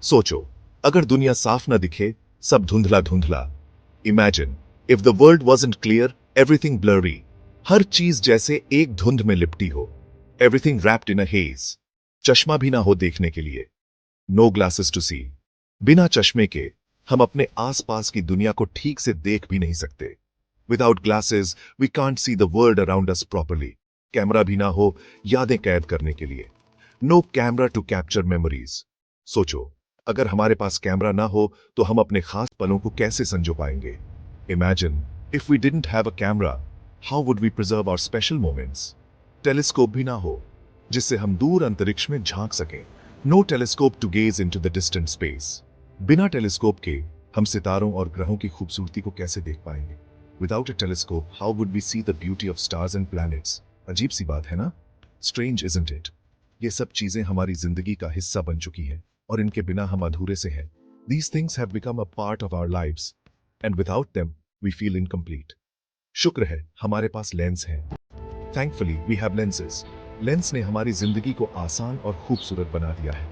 सोचो, अगर दुनिया साफ न दिखे, सब धुंधला धुंधला। Imagine if the world wasn't clear, everything blurry, हर चीज जैसे एक धुंध में लिपटी हो, everything wrapped in a haze. चश्मा भी ना हो देखने के लिए, नो ग्लासेस टू सी। बिना चश्मे के हम अपने आसपास की दुनिया को ठीक से देख भी नहीं सकते। Without glasses we can't see the world around us properly. Camera भी ना हो यादें कैद करने के लिए, no camera to capture memories. सोचो, अगर हमारे पास कैमरा ना हो तो हम अपने खास पलों को कैसे संजो पाएंगे? Imagine if we didn't have a camera, how would we preserve our special moments? Telescope भी ना हो जिससे हम दूर अंतरिक्ष में झांक सकें, no telescope to gaze into the distant space. बिना टेलीस्कोप के हम सितारों और ग्रहों की खूबसूरती को कैसे देख पाएंगे? Without a telescope how would we see the beauty of stars and planets? अजीब सी बात है ना? Strange isn't it? ये सब चीजें हमारी जिंदगी का हिस्सा बन चुकी हैं और इनके बिना हम अधूरे से हैं। These things have become a part of our lives and without them we feel incomplete. शुक्र है हमारे पास लेंस है। Thankfully we have lenses. Lens ने हमारी जिंदगी को आसान और खूबसूरत बना दिया है।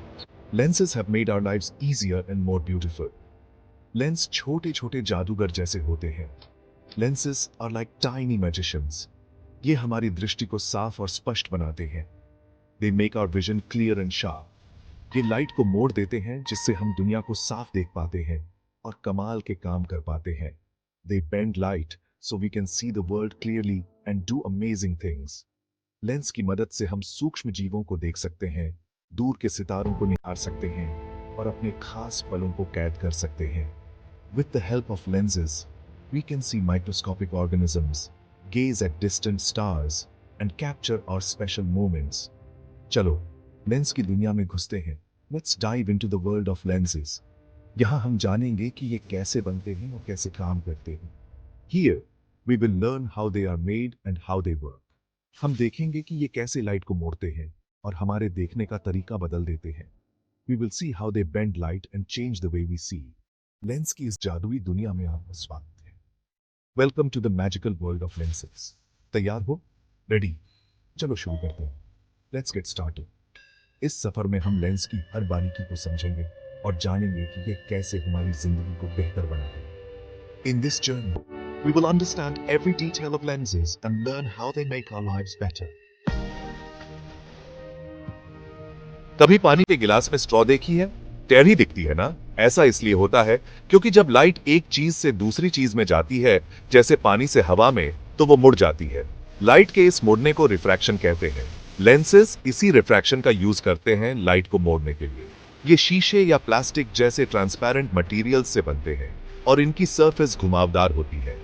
Lenses have made our lives easier and more beautiful. Lens छोटे छोटे जादूगर जैसे होते हैं। Lenses are like tiny magicians. ये हमारी दृष्टि को साफ और स्पष्ट बनाते हैं। They make our vision clear and sharp. ये लाइट को मोड़ देते हैं जिससे हम दुनिया को साफ देख पाते हैं और कमाल के काम कर पाते हैं। They bend light so we can see the world clearly and do amazing things. Lens की मदद से हम सूक्ष्म जीवों को देख सकते हैं, दूर के सितारों को निहार सकते हैं और अपने खास पलों को कैद कर सकते हैं। With the help of lenses, we can see microscopic organisms, gaze at distant stars, and capture our special moments. चलो, लेंस की दुनिया में घुसते हैं। Let's dive into the world of lenses. यहाँ हम जानेंगे कि ये कैसे बनते हैं और कैसे काम करते हैं। Here, we will learn how they are made and how they work. हम देखेंगे कि ये कैसे लाइट को मोड़ते हैं और हमारे देखने का तरीका बदल देते हैं। We will see how they bend light and change the way we see. Lens की इस जादुई दुनिया में आपका स्वागत है। Welcome to the magical world of lenses. तैयार हो? Ready? चलो शुरू करते हैं। Let's get started. इस सफर में हम लेंस की हर बारीकी को समझेंगे और जानेंगे कि ये कैसे हमारी जिंदगी को बेहतर बनाते हैं। In this journey, we will understand every detail of lenses and learn how they make our lives better. कभी पानी के गिलास में स्ट्रॉ देखी है? टेढ़ी दिखती है ना? ऐसा इसलिए होता है क्योंकि जब लाइट एक चीज से दूसरी चीज में जाती है, जैसे पानी से हवा में, तो वो मुड़ जाती है। लाइट के इस मुड़ने को रिफ्रैक्शन कहते हैं। लेंसेज इसी रिफ्रैक्शन का यूज करते हैं लाइट को मोड़ने के लिए। ये शीशे या प्लास्टिक जैसे ट्रांसपेरेंट मटेरियल से बनते हैं और इनकी सरफेस घुमावदार होती है।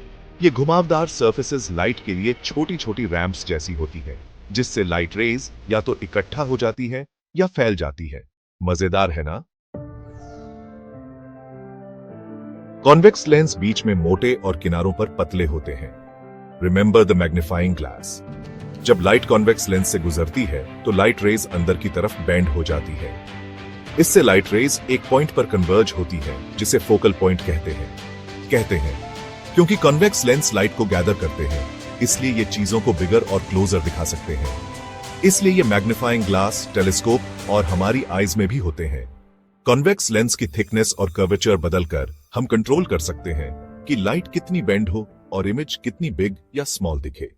ये घुमावदार सरफेसेस लाइट के लिए छोटी छोटी रैंप्स जैसी होती है, जिससे लाइट रेज या तो इकट्ठा हो जाती है या फैल जाती है। मजेदार है ना? कॉन्वेक्स लेंस बीच में मोटे और किनारों पर पतले होते हैं। Remember the magnifying glass. जब लाइट कॉन्वेक्स लेंस से गुजरती है तो लाइट रेज अंदर की तरफ बेंड हो जाती है। इससे लाइट रेज एक पॉइंट पर कन्वर्ज होती है जिसे फोकल पॉइंट कहते हैं। क्योंकि कॉन्वेक्स लेंस लाइट को गैदर करते हैं, इसलिए ये चीजों को बिगर और क्लोजर दिखा सकते हैं। इसलिए ये मैग्नीफाइंग ग्लास, टेलीस्कोप और हमारी आईज में भी होते हैं। कॉन्वेक्स लेंस की थिकनेस और कर्वेचर बदलकर हम कंट्रोल कर सकते हैं कि लाइट कितनी बेंड हो और इमेज कितनी बिग या स्मॉल दिखे।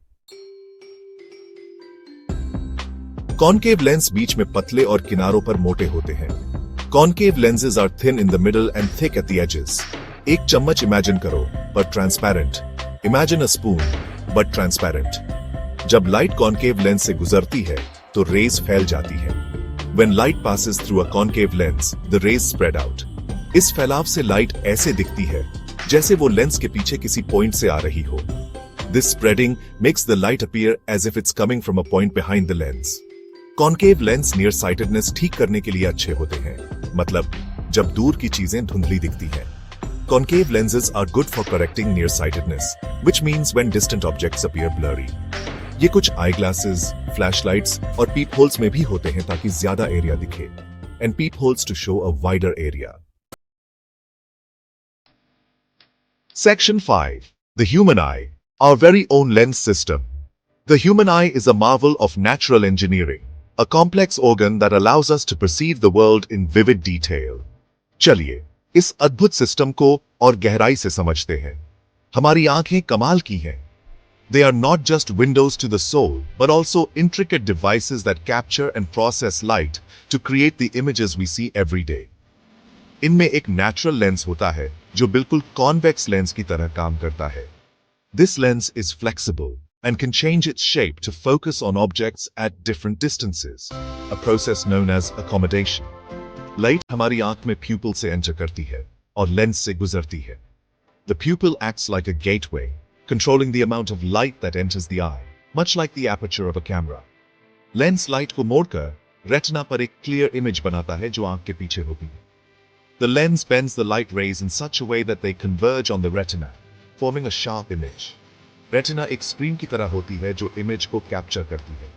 कॉनकेव लेंस बीच में पतले और किनारों पर मोटे होते हैं। Concave lenses are thin in the middle and thick at the edges. एक चम्मच इमेजिन करो, but transparent. Imagine a spoon, but transparent. जब लाइट कॉनकेव लेंस से गुजरती है, तो रेज फैल जाती है। When light passes through a concave lens, the rays spread out. इस फैलाव से लाइट ऐसे दिखती है, जैसे वो लेंस के पीछे किसी पॉइंट से आ रही हो। This spreading makes the light appear as if it's coming from a point behind the lens. Concave lens near sightedness ठीक करने के लिए अच्छे होते हैं, मतलब जब दूर की चीजें धुंधली दिखती हैं। Concave lenses are good for correcting nearsightedness, which means when distant objects appear blurry. ये कुछ आई ग्लासेस, फ्लैशलाइट्स और पीप होल्स में भी होते हैं ताकि ज्यादा एरिया दिखे, and peep holes to show a wider area. Section 5. The human eye, our very own lens system. The human eye is a marvel of natural engineering, a complex organ that allows us to perceive the world in vivid detail. चलिए इस अद्भुत system को और गहराई से समझते हैं। हमारी आंखें कमाल की हैं। They are not just windows to the soul, but also intricate devices that capture and process light to create the images we see every day. इनमें एक नेचुरल लेंस होता है जो बिल्कुल कॉन्वेक्स लेंस की तरह काम करता है। This lens is flexible and can change its shape to focus on objects at different distances, a process known as accommodation. Light हमारी आंख में प्यूपिल से एंटर करती है और लेंस से गुजरती है। The pupil acts like a gateway, controlling the amount of light that enters the eye, much like the aperture of a camera. Lens light को मोड़कर रेटिना पर एक क्लियर इमेज बनाता है जो आंख के पीछे होती है। The lens bends the light rays in such a way that they converge on the retina, forming a sharp image. Retina एक स्क्रीन की तरह होती है जो इमेज को कैप्चर करती है।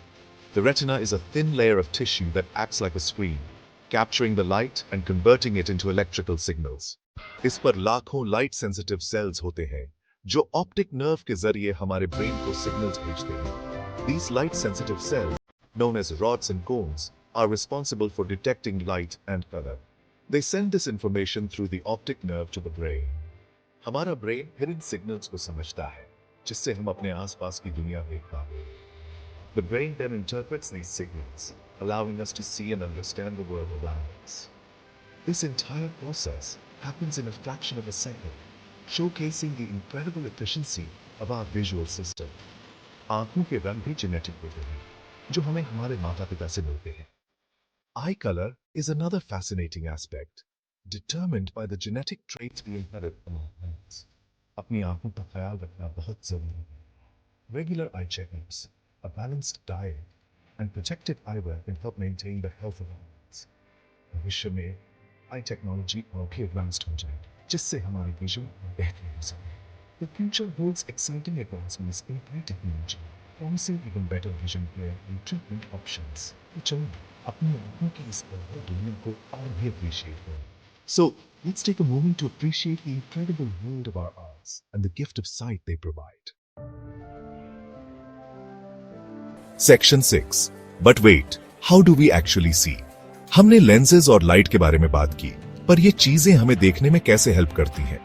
The retina is a thin layer of tissue that acts like a screen, capturing the light and converting it into electrical signals. इस पर लाखों लाइट सेंसिटिव सेल्स होते हैं जो ऑप्टिक नर्व के जरिए हमारे ब्रेन को सिग्नल्स भेजते हैं। These light sensitive cells, known as rods and cones, are responsible for detecting light and color. They send this information through the optic nerve to the brain. हमारा brain hidden signals को समझता है जिससे हम अपने आसपास की दुनिया देख पाते हैं। The brain then interprets these signals, allowing us to see and understand the world around us. This entire process happens in a fraction of a second, showcasing the incredible efficiency of our visual system. आंखों के रंग भी genetic होते हैं जो हमें हमारे माता पिता से मिलते हैं। Eye color is another fascinating aspect, determined by the genetic traits we inherit from our parents. अपनी आंखों का ख्याल रखना बहुत जरूरी है। Regular eye checkups, a balanced diet, and protective eyewear can help maintain the health of our eyes. भविष्य में आई टेक्नोलॉजी और भी एडवांस्ड हो जाए जिससे हमारी विजन बेहतर हो सके। The future holds exciting advancements in eye technology, promising even better vision care and treatment options. चलो अपनी आंखों की इस दुनिया को और भी appreciate करें। So let's take a moment to appreciate the incredible world of our eyes and the gift of sight they provide. Section 6. But wait, how do we actually see? हमने लेंसेज और लाइट के बारे में बात की, पर ये चीजें हमें देखने में कैसे हेल्प करती हैं?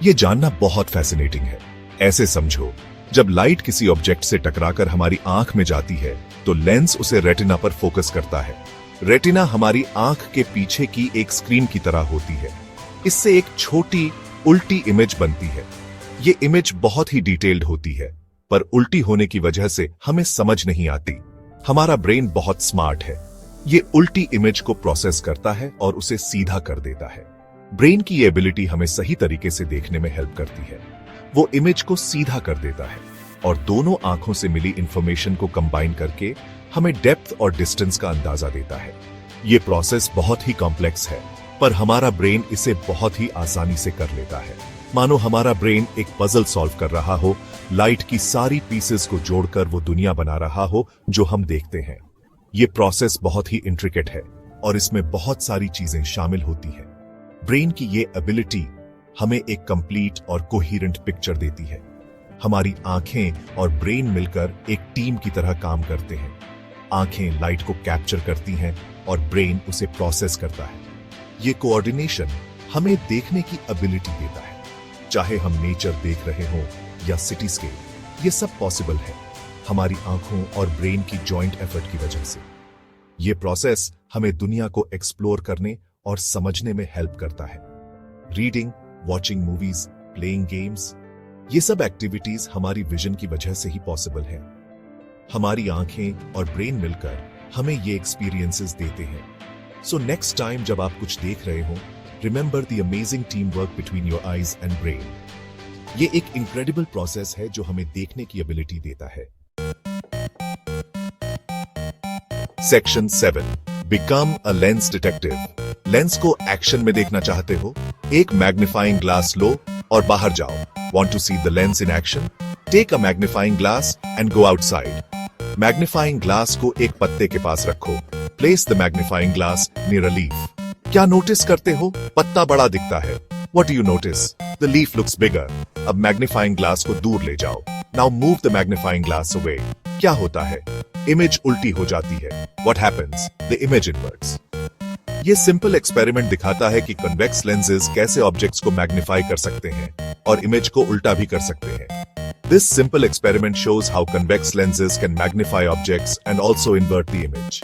ये जानना बहुत फैसिनेटिंग है। ऐसे समझो, जब लाइट किसी ऑब्जेक्ट से टकराकर हमारी आंख में जाती है, तो लेंस उसे रेटिना पर फोकस करता है। रेटिना हमारी आंख के पीछे की एक स्क्रीन की तरह होती है। इससे एक छोटी उल्टी इमेज बनती है। ये इमेज बहुत ही डिटेल्ड होती है, पर उल्टी होने की वजह से हमें समझ नहीं आती। हमारा ब्रेन बहुत स्मार्ट है। ये उल्टी इमेज को प्रोसेस करता है और उसे सीधा कर देता है। ब्रेन की ये एबिलिटी हमें सही तरीके से देखने में हेल्प करती है। वो इमेज को सीधा कर देता है और दोनों आंखों से मिली इंफॉर्मेशन को कंबाइन करके हमें डेप्थ और डिस्टेंस का अंदाजा देता है। ये प्रोसेस बहुत ही कॉम्प्लेक्स है, पर हमारा ब्रेन इसे बहुत ही आसानी से कर लेता है। मानो हमारा ब्रेन एक पजल सॉल्व कर रहा हो, लाइट की सारी पीसेस को जोड़कर वो दुनिया बना रहा हो जो हम देखते हैं। ये प्रोसेस बहुत ही इंट्रिकेट है और इसमें बहुत सारी चीजें शामिल होती हैं। ब्रेन की ये एबिलिटी हमें एक कंप्लीट और कोहेरेंट पिक्चर देती है। हमारी आंखें और ब्रेन मिलकर एक टीम की तरह काम करते हैं। आंखें लाइट को कैप्चर करती हैं और ब्रेन उसे प्रोसेस करता है। ये कोऑर्डिनेशन हमें देखने की एबिलिटी देता है। चाहे हम नेचर देख रहे हों या सिटीस्केप, ये सब पॉसिबल है हमारी आंखों और ब्रेन की जॉइंट एफर्ट की वजह से। ये प्रोसेस हमें दुनिया को एक्सप्लोर करने और समझने में हेल्प करता है। Reading, watching movies, playing games, ये सब एक्टिविटीज हमारी विजन की वजह से ही पॉसिबल है। हमारी आंखें और ब्रेन मिलकर हमें ये एक्सपीरियंसेस देते हैं। सो नेक्स्ट टाइम जब आप कुछ देख रहे हो, remember the amazing team work between your eyes and brain. ये एक इनक्रेडिबल प्रोसेस है जो हमें देखने की एबिलिटी देता है। Section 7. Become a lens detective. Lens को एक्शन में देखना चाहते हो? एक मैग्नीफाइंग ग्लास लो और बाहर जाओ। Want to see the lens in action? Take a magnifying glass and go outside. Magnifying glass को एक पत्ते के पास रखो। Place the magnifying glass near a leaf. क्या नोटिस करते हो? पत्ता बड़ा दिखता है। What do you notice? The leaf looks bigger. अब मैग्नीफाइंग ग्लास को दूर ले जाओ। Now move the magnifying glass away. क्या होता है? इमेज उल्टी हो जाती है। What happens? The image inverts. ये सिंपल एक्सपेरिमेंट दिखाता है कि कन्वेक्स लेंसेज कैसे ऑब्जेक्ट्स को मैग्नीफाई कर सकते हैं और इमेज को उल्टा भी कर सकते हैं। This simple experiment shows how convex lenses can magnify objects and also invert the image.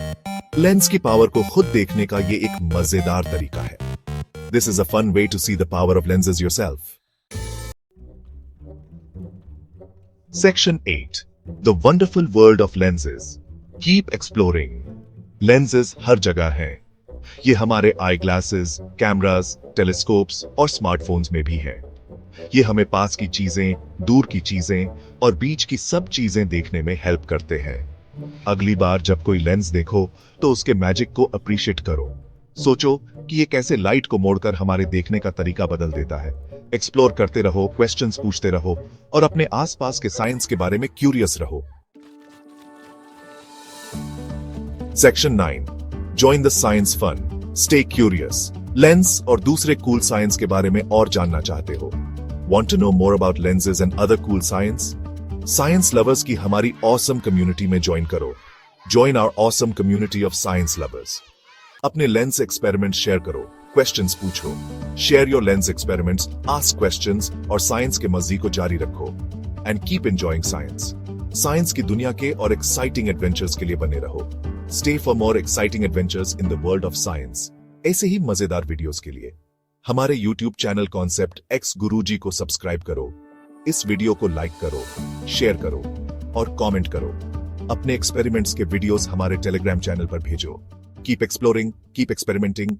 Lens की पावर को खुद देखने का ये एक मजेदार तरीका है। This is a fun way to see the power of lenses yourself. Section 8. The wonderful world of lenses. Keep exploring. Lenses हर जगह हैं। ये हमारे आई ग्लासेस, कैमरास, टेलीस्कोप्स और स्मार्टफोन्स में भी है। ये हमें पास की चीजें, दूर की चीजें और बीच की सब चीजें देखने में हेल्प करते हैं। अगली बार जब कोई लेंस देखो तो उसके मैजिक को अप्रिशिएट करो। सोचो कि ये कैसे लाइट को मोड़कर हमारे देखने का तरीका बदल देता है। एक्सप्लोर करते रहो, क्वेश्चंस पूछते रहो और अपने आसपास के साइंस के बारे में क्यूरियस रहो। Section 9. Join the science fun. Stay curious. Lens और दूसरे कूल साइंस के बारे में और जानना चाहते हो? Want to know more about lenses and other cool science? Science lovers की हमारी awesome community में join करो। Join our awesome community of science lovers. अपने लेंस एक्सपेरिमेंट शेयर करो, क्वेश्चंस पूछो। Share your lens experiments, ask questions और science के मजे को जारी रखो। And keep enjoying science. Science की दुनिया के और एक्साइटिंग एडवेंचर्स के लिए बने रहो। Stay for more exciting adventures in the world of science. ऐसे ही मजेदार वीडियोस के लिए हमारे YouTube चैनल कॉन्सेप्ट एक्स गुरुजी को सब्सक्राइब करो। इस वीडियो को लाइक करो, शेयर करो और कमेंट करो। अपने एक्सपेरिमेंट्स के वीडियोस हमारे टेलीग्राम चैनल पर भेजो। Keep exploring, keep experimenting